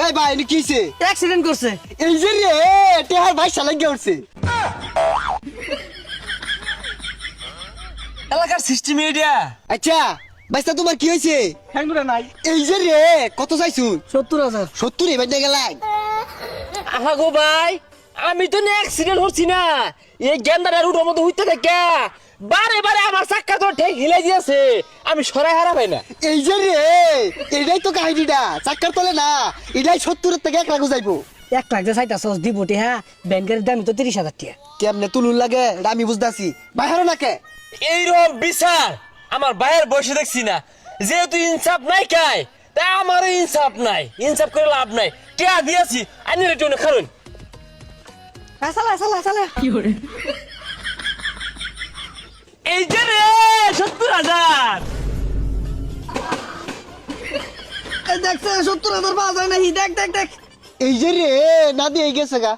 এই ভাই নি কিছে অ্যাক্সিডেন্ট করছে। এই যে রে টেহার ভাই শালা গিয়ে উঠছে এলাকার সিস্টেম এটা। আচ্ছা বাইসা তোমার কি হয়েছে হ্যাঙ্গুরা নাই। এই যে রে কত চাইছুন 70,000। 70 এবার দিয়ে গেলাই আহা গো ভাই, আমি তো অ্যাক্সিডেন্ট হচ্ছি না, এই গেন্দারের উঠোর মতো হইতে থাকে বারে বারে আমার চাক্কা তো ঠেক হিলাই দিয়েছে, আমি সরাই হারা পাই না। এই যে রে এটাই তো কাহিনীটা চাক্কার তলে না এটাই 70 থেকে 1 লাখ যাইবো 1 লাখ যে চাইতাছ দিবটি হ্যাঁ, ব্যাংকের দাম তো 30,000 টাকা। কেমনে তুলুন লাগে এটা আমি বুঝতাছি বাইরে না কে এইরকম বিচার আমার ভাইয়ের বসে দেখছি না, যেহেতু ইনসাফ নাই কাই তা আমারও ইনসাফ নাই, ইনসাফ করে লাভ নাই, টিয়া দিয়েছি আইনি রেটে খারুন। চালা চালা চালা। এই যে রে 70,000 দেখছে 70,000 পাওয়া যায় নাকি? দেখ দেখ দেখ। এই যে রে না দিয়ে গেছে গা